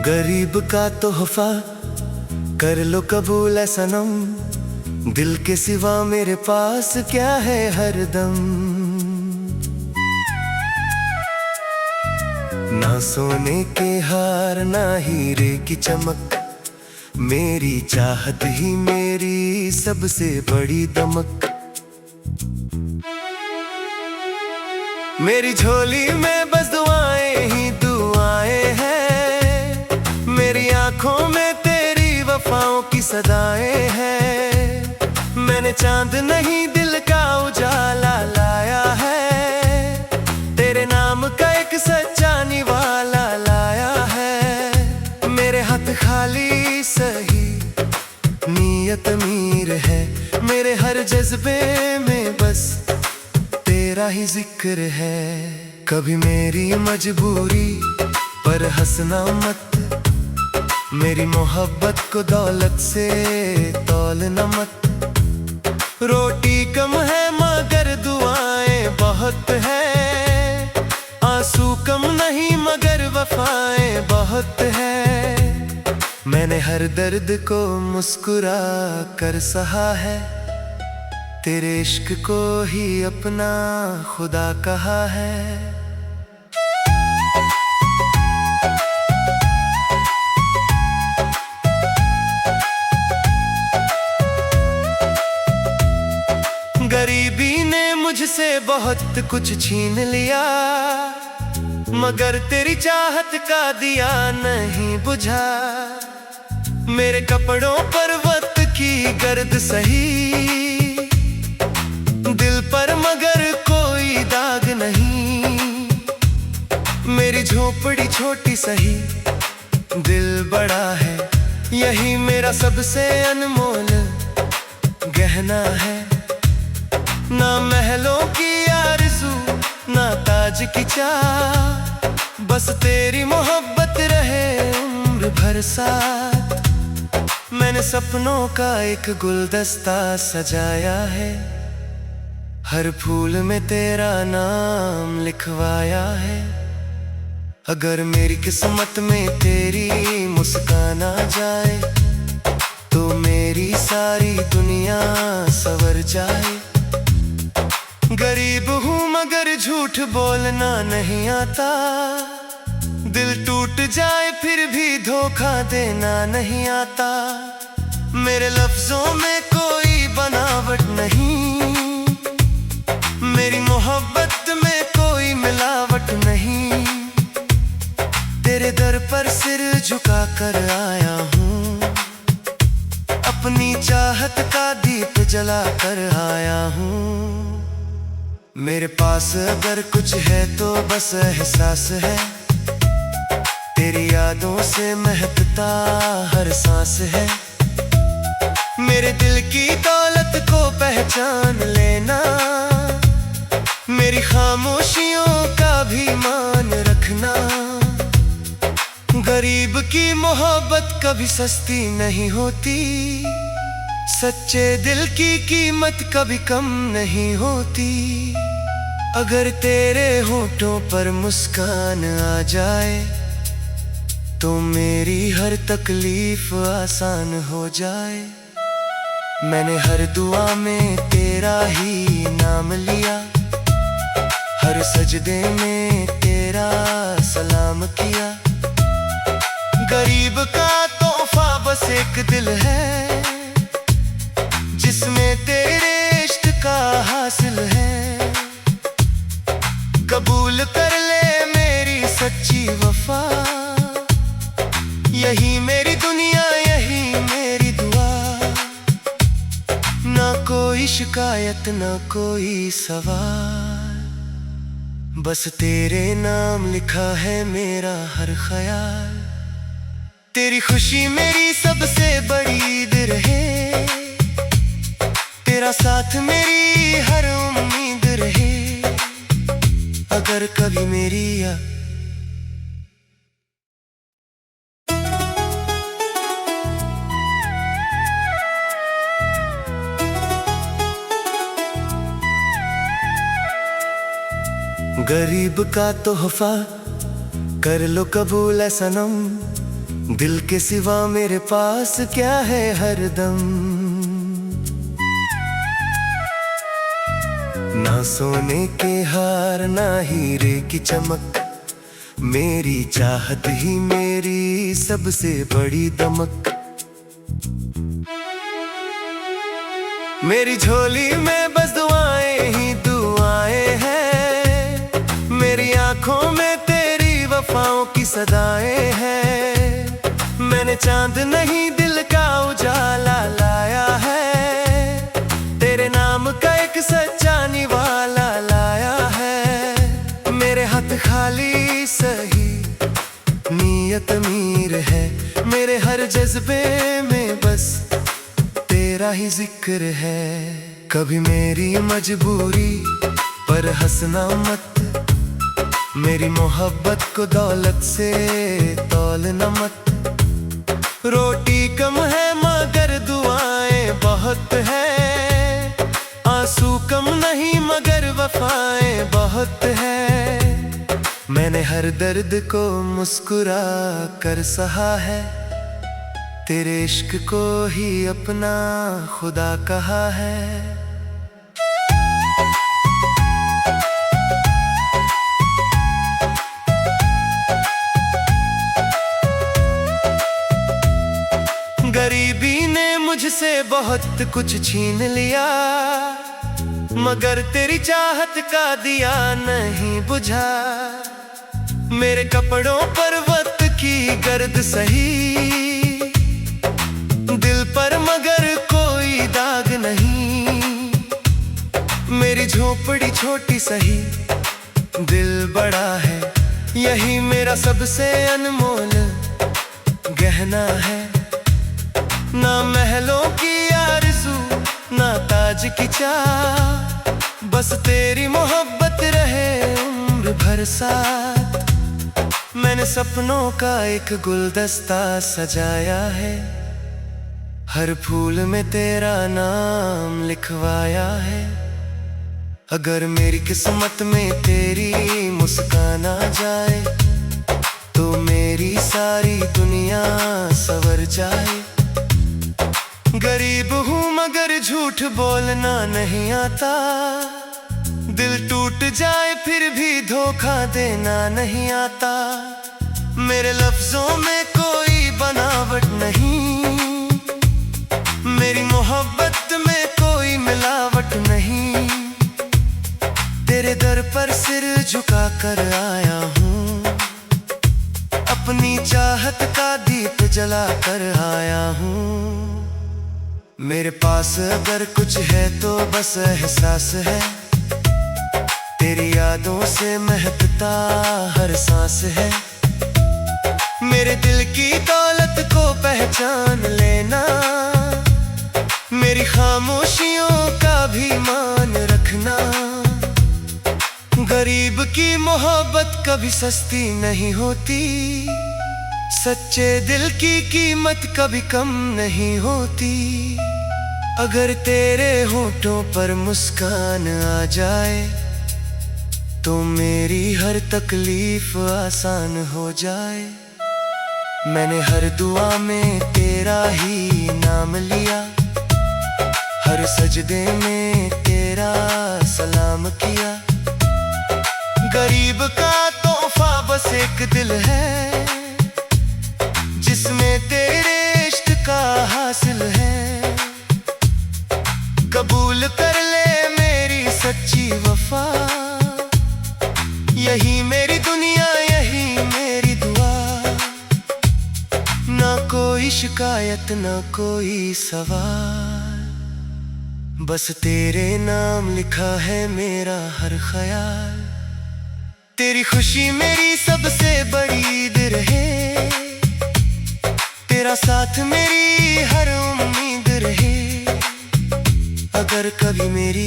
गरीब का तोहफा कर लो कबूल है सनम, दिल के सिवा मेरे पास क्या है हरदम। ना सोने के हार ना हीरे की चमक, मेरी चाहत ही मेरी सबसे बड़ी दमक। मेरी झोली में बस दुआएं ही दुआएं हैं, मेरी आंखों में तेरी वफाओं की सदाएं हैं। मैंने चांद नहीं दिल का उजाला लाया है, तेरे नाम का एक सच्चा निवाला लाया है। मेरे हाथ खाली सही नीयत मीर है, मेरे हर जज्बे में बस तेरा ही जिक्र है। कभी मेरी मजबूरी पर हंसना मत, मेरी मोहब्बत को दौलत से तौलना मत। रोटी कम है मगर दुआएं बहुत है, आंसू कम नहीं मगर वफाएं बहुत है। मैंने हर दर्द को मुस्कुरा कर सहा है, तेरे इश्क को ही अपना खुदा कहा है। गरीबी ने मुझसे बहुत कुछ छीन लिया, मगर तेरी चाहत का दिया नहीं बुझा। मेरे कपड़ों पर वक्त की गर्द सही, दिल पर मगर कोई दाग नहीं। मेरी झोपड़ी छोटी सही दिल बड़ा है, यही मेरा सबसे अनमोल गहना है। ना महलों की आरज़ू ना ताज की चाह, बस तेरी मोहब्बत रहे उम्र भर साथ। मैंने सपनों का एक गुलदस्ता सजाया है, हर फूल में तेरा नाम लिखवाया है। अगर मेरी किस्मत में तेरी मुस्कान आ जाए, तो मेरी सारी दुनिया संवर जाए। गरीब हूँ मगर झूठ बोलना नहीं आता, दिल टूट जाए फिर भी धोखा देना नहीं आता। मेरे लफ्जों में कोई बनावट नहीं, मेरी मोहब्बत में कोई मिलावट नहीं। तेरे दर पर सिर झुका कर आया हूँ, अपनी चाहत का दीप जला कर आया हूँ। मेरे पास अगर कुछ है तो बस एहसास है, तेरी यादों से महकता हर सांस है। मेरे दिल की दौलत को पहचान लेना, मेरी खामोशियों का भी मान रखना। गरीब की मोहब्बत कभी सस्ती नहीं होती, सच्चे दिल की कीमत कभी कम नहीं होती। अगर तेरे होठों पर मुस्कान आ जाए, तो मेरी हर तकलीफ आसान हो जाए। मैंने हर दुआ में तेरा ही नाम लिया, हर सजदे में तेरा सलाम किया। गरीब का तोहफा बस एक दिल है, जिसमें तेरे इश्क का हासिल है। कबूल कर ले मेरी सच्ची वफा, यही मेरी दुनिया यही मेरी दुआ। ना कोई शिकायत ना कोई सवाल, बस तेरे नाम लिखा है मेरा हर ख्याल। तेरी खुशी मेरी सबसे बड़ी ईद रहे, तेरा साथ मेरी हर उम्मीद रहे। अगर कभी मेरी गरीब का तोहफा कर लो कबूल है सनम, दिल के सिवा मेरे पास क्या है हरदम। ना सोने के हार ना हीरे की चमक, मेरी चाहत ही मेरी सबसे बड़ी दमक। मेरी झोली में बस दुआएं ही दुआएं हैं, मेरी आंखों में तेरी वफाओं की सदाएं हैं। मैंने चांद नहीं दिल का उजाला लाया है, तेरे नाम का एक सच्चा निवाला लाया है। मेरे हाथ खाली सही नीयत अमीर है, मेरे हर जज्बे में बस तेरा ही जिक्र है। कभी मेरी मजबूरी पर हंसना मत, मेरी मोहब्बत को दौलत से तौलना मत। रोटी कम है मगर दुआएं बहुत है, आंसू कम नहीं मगर वफाएं बहुत है। मैंने हर दर्द को मुस्कुरा कर सहा है, तेरे इश्क को ही अपना खुदा कहा है। गरीबी ने मुझसे बहुत कुछ छीन लिया, मगर तेरी चाहत का दिया नहीं बुझा। मेरे कपड़ों पर वक्त की गर्द सही, दिल पर मगर कोई दाग नहीं। मेरी झोपड़ी छोटी सही दिल बड़ा है, यही मेरा सबसे अनमोल गहना है। ना महलों की आरज़ू ना ताज की चाह, बस तेरी मोहब्बत रहे उम्र भर साथ। मैंने सपनों का एक गुलदस्ता सजाया है, हर फूल में तेरा नाम लिखवाया है। अगर मेरी किस्मत में तेरी मुस्कान आ जाए, तो मेरी सारी दुनिया संवर जाए। गरीब हूँ मगर झूठ बोलना नहीं आता, दिल टूट जाए फिर भी धोखा देना नहीं आता। मेरे लफ्जों में कोई बनावट नहीं, मेरी मोहब्बत में कोई मिलावट नहीं। तेरे दर पर सिर झुका कर आया हूँ, अपनी चाहत का दीप जला कर आया हूँ। मेरे पास अगर कुछ है तो बस एहसास है, तेरी यादों से महकता हर सांस है। मेरे दिल की दौलत को पहचान लेना, मेरी खामोशियों का भी मान रखना। गरीब की मोहब्बत कभी सस्ती नहीं होती, सच्चे दिल की कीमत कभी कम नहीं होती। अगर तेरे होठों पर मुस्कान आ जाए, तो मेरी हर तकलीफ आसान हो जाए। मैंने हर दुआ में तेरा ही नाम लिया, हर सजदे में तेरा सलाम किया। गरीब का तोहफा बस एक दिल है, जिसमें तेरे इश्क का हासिल है। कबूल कर ले मेरी सच्ची वफा, यही मेरी दुनिया यही मेरी दुआ। ना कोई शिकायत ना कोई सवाल, बस तेरे नाम लिखा है मेरा हर ख्याल। तेरी खुशी मेरी सबसे बड़ी ईद रहे, तेरा साथ मेरी हर उम्मीद रहे। अगर कभी मेरी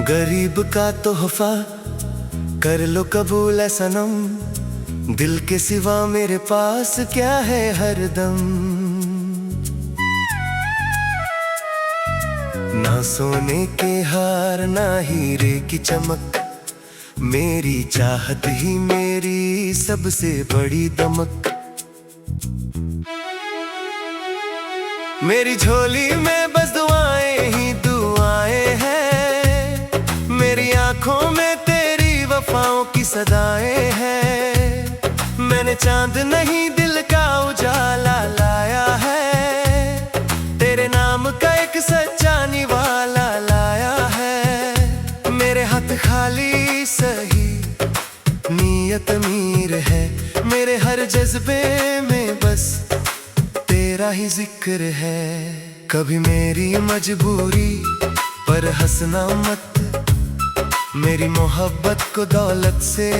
गरीब का तोहफा कर लो कबूल है सनम, दिल के सिवा मेरे पास क्या है हरदम। सोने के हार ना हीरे की चमक, मेरी चाहत ही मेरी सबसे बड़ी दमक। मेरी झोली में बस दुआएं ही दुआएं हैं, मेरी आंखों में तेरी वफाओं की सदाएं हैं। मैंने चांद नहीं दिल का उजाला लाया है, तेरे नाम का एक सच्चा निवाला लाया है। मेरे हाथ खाली सही नीयत मीर है, मेरे हर जज्बे में बस तेरा ही जिक्र है। कभी मेरी मजबूरी पर हंसना मत, मेरी मोहब्बत को दौलत से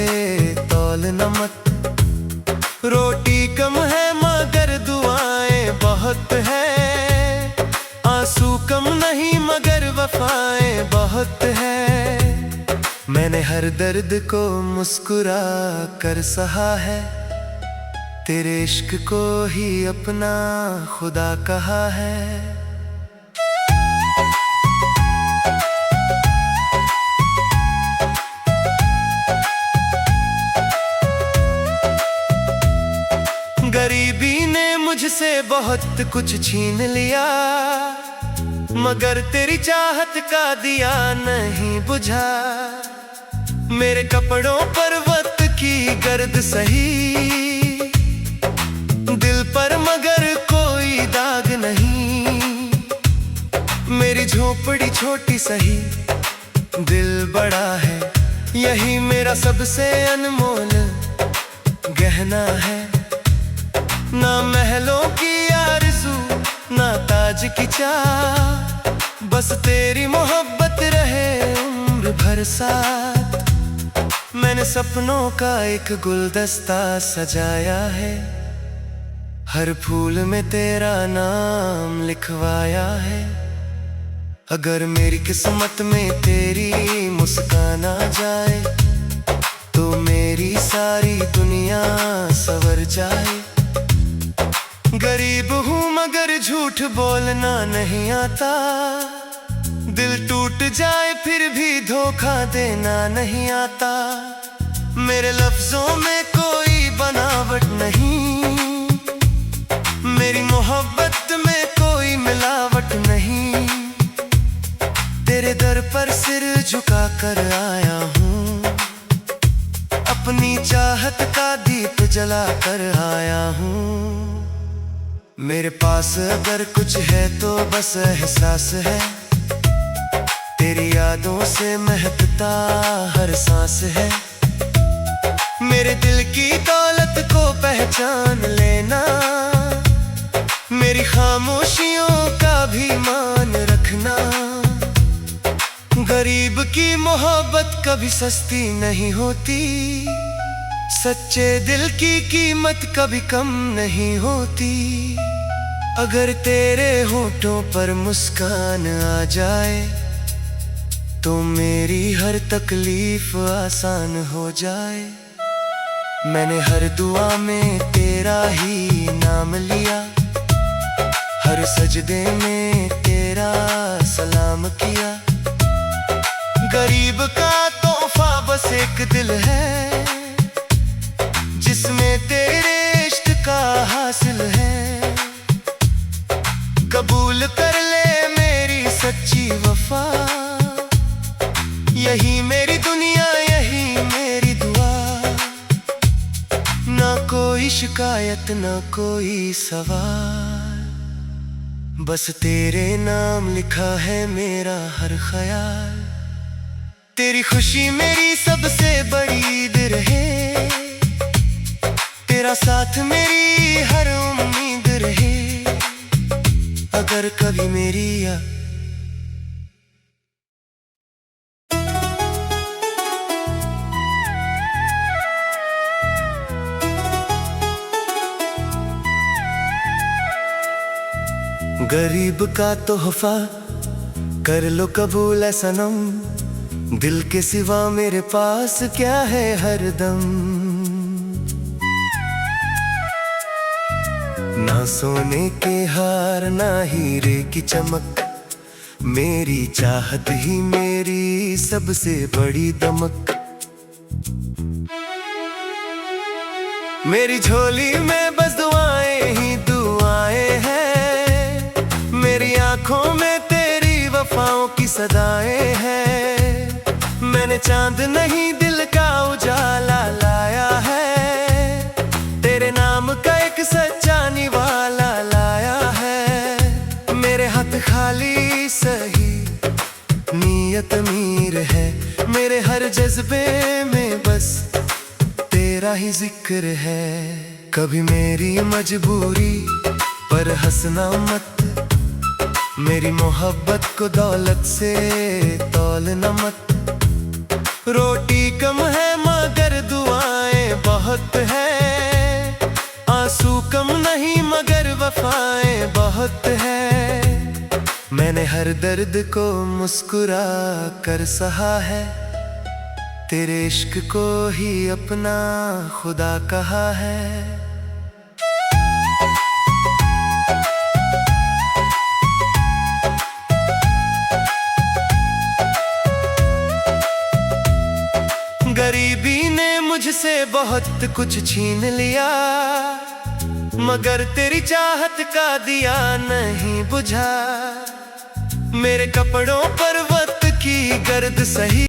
तौलना मत। रोटी कम है मगर दुआएं बहुत है, आंसू कम नहीं मगर वफाएं बहुत है। मैंने हर दर्द को मुस्कुरा कर सहा है, तेरे इश्क को ही अपना खुदा कहा है। गरीबी ने मुझसे बहुत कुछ छीन लिया, मगर तेरी चाहत का दिया नहीं बुझा। मेरे कपड़ों पर वक्त की गर्द सही, दिल पर मगर कोई दाग नहीं। मेरी झोपड़ी छोटी सही दिल बड़ा है, यही मेरा सबसे अनमोल गहना है। ना महलों की आरज़ू ना ताज की चाह, बस तेरी मोहब्बत रहे उम्र भर साथ। मैंने सपनों का एक गुलदस्ता सजाया है, हर फूल में तेरा नाम लिखवाया है। अगर मेरी किस्मत में तेरी मुस्कान आ जाए, तो मेरी सारी दुनिया संवर जाए। गरीब हूँ मगर झूठ बोलना नहीं आता, दिल टूट जाए फिर भी धोखा देना नहीं आता। मेरे लफ्जों में कोई बनावट नहीं, मेरी मोहब्बत में कोई मिलावट नहीं। तेरे दर पर सिर झुका कर आया हूँ, अपनी चाहत का दीप जला कर आया हूँ। मेरे पास अगर कुछ है तो बस एहसास है, तेरी यादों से महकता हर सांस है। मेरे दिल की दौलत को पहचान लेना, मेरी खामोशियों का भी मान रखना। गरीब की मोहब्बत कभी सस्ती नहीं होती, सच्चे दिल की कीमत कभी कम नहीं होती। अगर तेरे होठों पर मुस्कान आ जाए, तो मेरी हर तकलीफ आसान हो जाए। मैंने हर दुआ में तेरा ही नाम लिया, हर सजदे में तेरा सलाम किया। गरीब का तोहफा बस एक दिल है, जिसमें तेरे इश्क का हासिल है। कबूल कर ले मेरी सच्ची वफा, यही मेरी दुनिया यही मेरी दुआ। ना कोई शिकायत ना कोई सवाल, बस तेरे नाम लिखा है मेरा हर ख्याल। तेरी खुशी मेरी सबसे बड़ी ईद रहे, तेरा साथ मेरी हर उम्मीद रहे। अगर कभी मेरी गरीब का तोहफा कर लो कबूल है सनम, दिल के सिवा मेरे पास क्या है हरदम। ना सोने के हार ना हीरे की चमक, मेरी चाहत ही मेरी सबसे बड़ी दमक। मेरी झोली में बस दुआएं ही दुआएं हैं, मेरी आंखों में तेरी वफाओं की सदाएं हैं। मैंने चांद नहीं दिल का उजाला लाया है, तेरे नाम का एक सच्चा निवाला लाया है। मेरे हाथ खाली सही नीयत मीर है, मेरे हर जज्बे में बस तेरा ही जिक्र है। कभी मेरी मजबूरी पर हंसना मत, मेरी मोहब्बत को दौलत से तौलना मत। रोटी कम है मगर दुआएं बहुत है, आंसू कम नहीं मगर वफाएं बहुत है। मैंने हर दर्द को मुस्कुरा कर सहा है, तेरे इश्क को ही अपना खुदा कहा है। गरीबी ने मुझसे बहुत कुछ छीन लिया, मगर तेरी चाहत का दिया नहीं बुझा। मेरे कपड़ों पर वक्त की गर्द सही